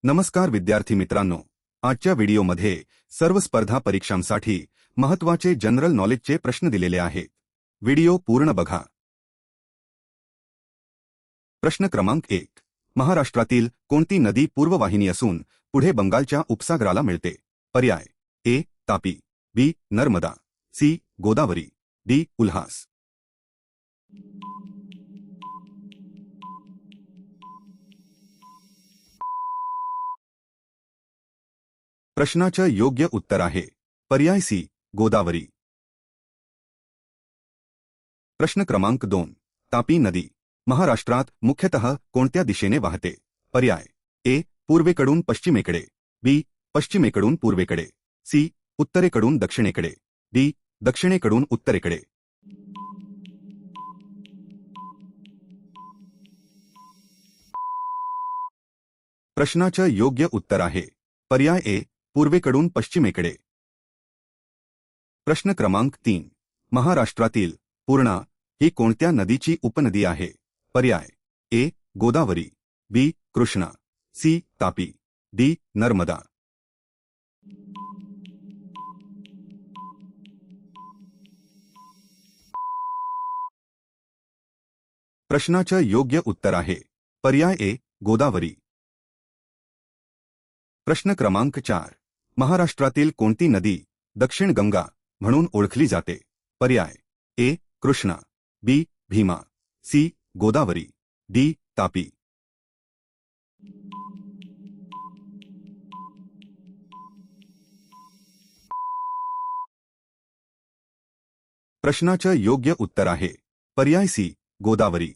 नमस्कार विद्यार्थी मित्रांनो, आजच्या व्हिडिओमध्ये सर्व स्पर्धा परीक्षांसाठी महत्त्वाचे जनरल नॉलेजचे प्रश्न दिलेले आहेत. व्हिडिओ पूर्ण बघा. प्रश्न क्रमांक 1. महाराष्ट्रातील कोणती नदी पूर्ववाहिनी असून पुढे बंगालच्या उपसागराला मिळते? पर्याय ए. तापी, बी. नर्मदा, सी. गोदावरी, डी. उल्हास. प्रश्नाचं योग्य उत्तर आहे पर्याय सी. गोदावरी. प्रश्न क्रमांक 2. तापी नदी महाराष्ट्रात मुख्यतः कोणत्या दिशेने वाहते? पर्याय ए. पूर्वेकडून पश्चिमेकडे, बी. पश्चिमेकडून पूर्वेकडे, सी. उत्तरेकडून दक्षिणेकडे, डी. दक्षिणेकडून उत्तरेकडे. प्रश्नाचं योग्य उत्तर आहे पर्याय ए. पूर्वेकडून पश्चिमेकडे. प्रश्न क्रमांक 3. महाराष्ट्रातील पूर्णा ही कोणत्या नदीची उपनदी आहे? पर्याय ए. गोदावरी, बी. कृष्णा, सी. तापी, डी. नर्मदा. प्रश्नाचं योग्य उत्तर आहे पर्याय ए. गोदावरी. प्रश्न क्रमांक 4. महाराष्ट्रातील कोणती नदी दक्षिण गंगा म्हणून ओळखली जाते? पर्याय ए. कृष्णा, बी. भीमा, सी. गोदावरी, डी. तापी. प्रश्नाचं योग्य उत्तर आहे पर्याय सी. गोदावरी.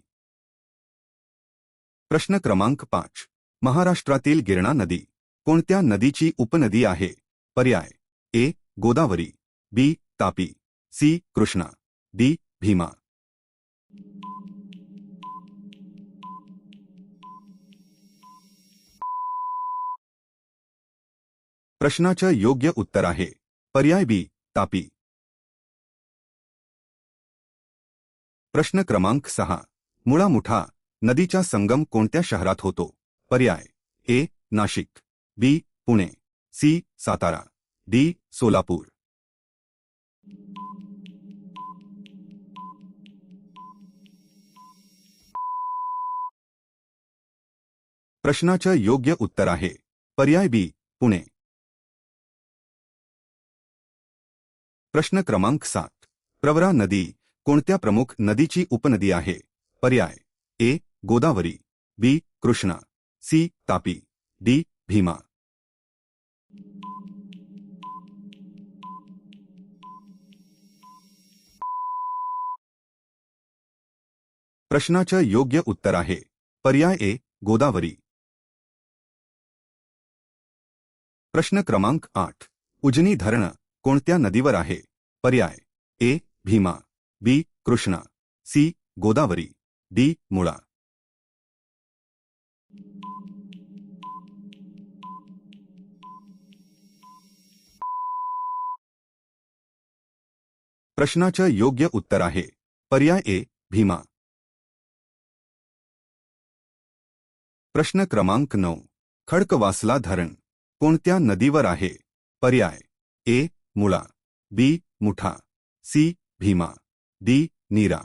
प्रश्न क्रमांक 5. महाराष्ट्रातील गिरणा नदी कोणत्या नदीची उपनदी आहे? पर्याय ए. गोदावरी, बी. तापी, सी. कृष्णा, डी. भीमा. प्रश्नाचं योग्य उत्तर आहे पर्याय बी. तापी. प्रश्न क्रमांक 6. मुळा मुठा नदीचा संगम कोणत्या शहरात होतो? पर्याय ए. नाशिक, बी. पुणे, सी. सातारा, डी. सोलापूर. प्रश्नाचं योग्य उत्तर आहे पर्याय बी. पुणे. प्रश्न क्रमांक 7. प्रवरा नदी कोणत्या प्रमुख नदीची उपनदी आहे? पर्याय ए. गोदावरी, बी. कृष्णा, सी. तापी, डी. भीमा. प्रश्नाचं योग्य उत्तर आहे पर्याय ए. गोदावरी. प्रश्न क्रमांक 8. उजनी धरण कोणत्या नदीवर आहे? पर्याय ए. भीमा, बी. कृष्णा, सी. गोदावरी, डी. मुळा. प्रश्नाचं योग्य उत्तर आहे पर्याय ए. भीमा. प्रश्न क्रमांक 9. खडकवासला धरण कोणत्या नदीवर आहे? पर्याय ए. मुळा, बी. मुठा, सी. भीमा, डी. नीरा.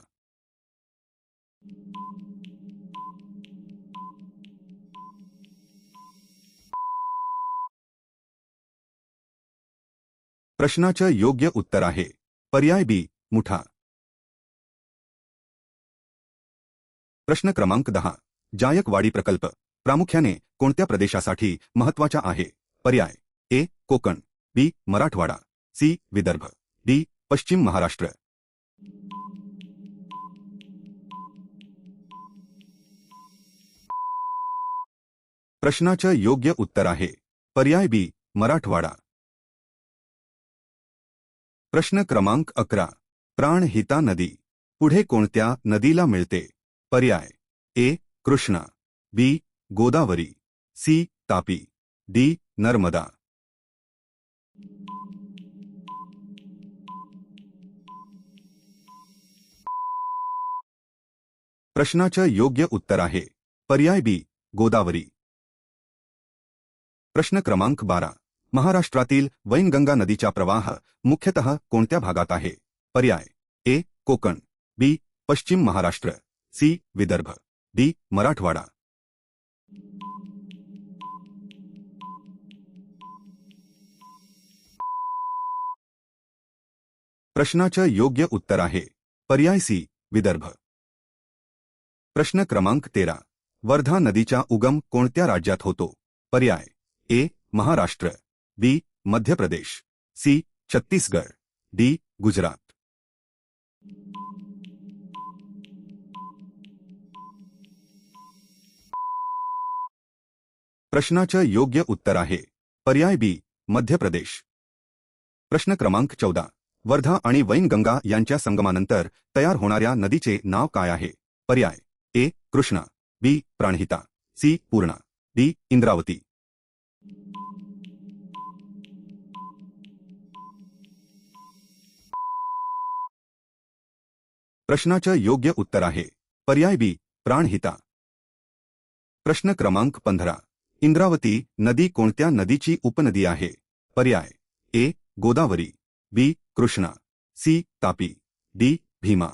प्रश्नाचं योग्य उत्तर आहे पर्याय बी. मुठा. प्रश्न क्रमांक 10. जायकवाडी प्रकल्प प्रामुख्याने कोणत्या प्रदेशासाठी महत्त्वाचा आहे? पर्याय ए. कोकण, बी. मराठवाडा, सी. विदर्भ, डी. पश्चिम महाराष्ट्र. प्रश्नाचं योग्य उत्तर आहे पर्याय बी. मराठवाडा. प्रश्न क्रमांक 11. प्राणहिता नदी पुढे कोणत्या नदीला मिळते? पर्याय ए. कृष्णा, बी. गोदावरी, सी. तापी, डी. नर्मदा. प्रश्नाचं योग्य उत्तर आहे पर्याय बी. गोदावरी. प्रश्न क्रमांक 12. महाराष्ट्रातील वैनगंगा नदीचा प्रवाह मुख्यतः कोणत्या भागात आहे? पर्याय ए. कोकण, बी. पश्चिम महाराष्ट्र, सी. विदर्भ, डी. मराठवाडा. प्रश्नाचं योग्य उत्तर आहे पर्याय सी. विदर्भ. प्रश्न क्रमांक 13. वर्धा नदीचा उगम कोणत्या राज्यात होतो? पर्याय ए. महाराष्ट्र, बी. मध्य प्रदेश, सी. छत्तीसगड, डी. गुजरात. प्रश्नाचं योग्य उत्तर आहे पर्याय बी. मध्य प्रदेश. प्रश्न क्रमांक 14. वर्धा आणि वैनगंगा यांच्या संगमानंतर तयार होणाऱ्या नदीचे नाव काय आहे? पर्याय ए. कृष्णा, बी. प्राणहिता, सी. पूर्णा, डी. इंद्रावती. प्रश्नाचं योग्य उत्तर आहे पर्याय बी. प्राणहिता. प्रश्न क्रमांक 15. इंद्रावती नदी कोणत्या नदीची उपनदी आहे? पर्याय ए. गोदावरी, बी. कृष्णा, सी. तापी, डी. भीमा.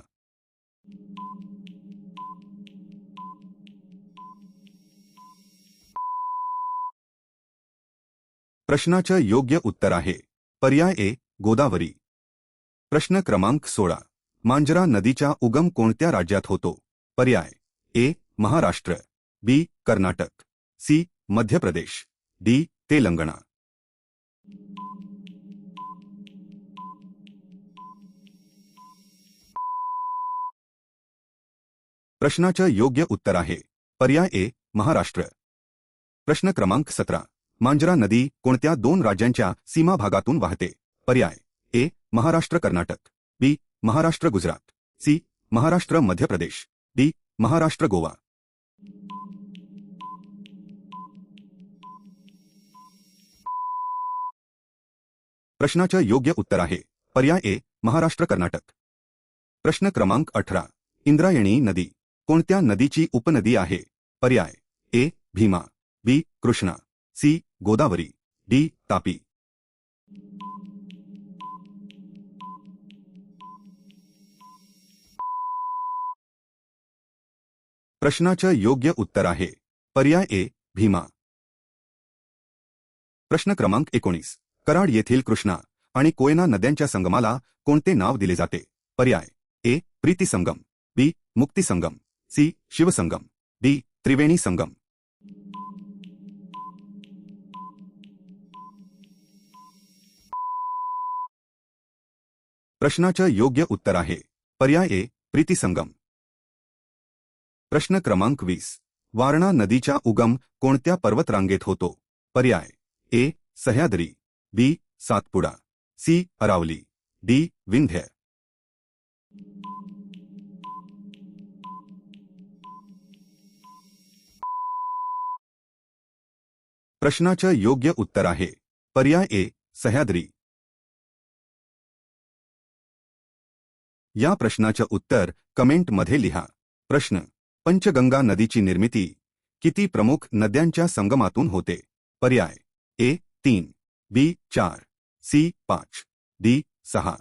प्रश्नाचं योग्य उत्तर आहे पर्याय ए. गोदावरी. प्रश्न क्रमांक 16. मांजरा नदीचा उगम कोणत्या राज्यात होतो? पर्याय ए. महाराष्ट्र, बी. कर्नाटक, सी. मध्य प्रदेश, डी. तेलंगणा. प्रश्नाचं योग्य उत्तर आहे पर्याय ए. महाराष्ट्र. प्रश्न क्रमांक 17. मांजरा नदी कोणत्या दोन राज्यांच्या सीमा भागातून वाहते? पर्याय ए. महाराष्ट्र कर्नाटक, बी. महाराष्ट्र गुजरात, सी. महाराष्ट्र मध्य प्रदेश, डी. महाराष्ट्र गोवा. प्रश्नाचं योग्य उत्तर आहे पर्याय ए. महाराष्ट्र कर्नाटक. प्रश्न क्रमांक 18. इंद्रायणी नदी कोणत्या नदीची उपनदी आहे? पर्याय ए. भीमा, बी. कृष्णा, सी. गोदावरी, डी. तापी. प्रश्नाचं योग्य उत्तर आहे पर्याय ए. भीमा. प्रश्न क्रमांक 19. कराड येथील कृष्णा आणि कोयना नद्यांच्या संगमाला कोणते नाव दिले जाते? पर्याय ए. प्रीती संगम, बी. मुक्ती संगम, सी. शिवसंगम, डी. त्रिवेणी संगम. प्रश्नाचं योग्य उत्तर आहे पर्याय ए. प्रीती संगम. प्रश्न क्रमांक 20. वारणा नदीचा उगम कोणत्या पर्वतरांगेत होतो? पर्याय ए. सह्याद्री, बी. सातपुडा, सी. अरावली, डी. विंध्य. प्रश्नाचं योग्य उत्तर आहे पर्याय ए. सह्याद्री. या प्रश्नाचं उत्तर कमेंटमध्ये लिहा. प्रश्न. पंचगंगा नदीची निर्मिती किती प्रमुख नद्यांच्या संगमातून होते? पर्याय ए. 3, बी. 4, सी. 5, डी. 6.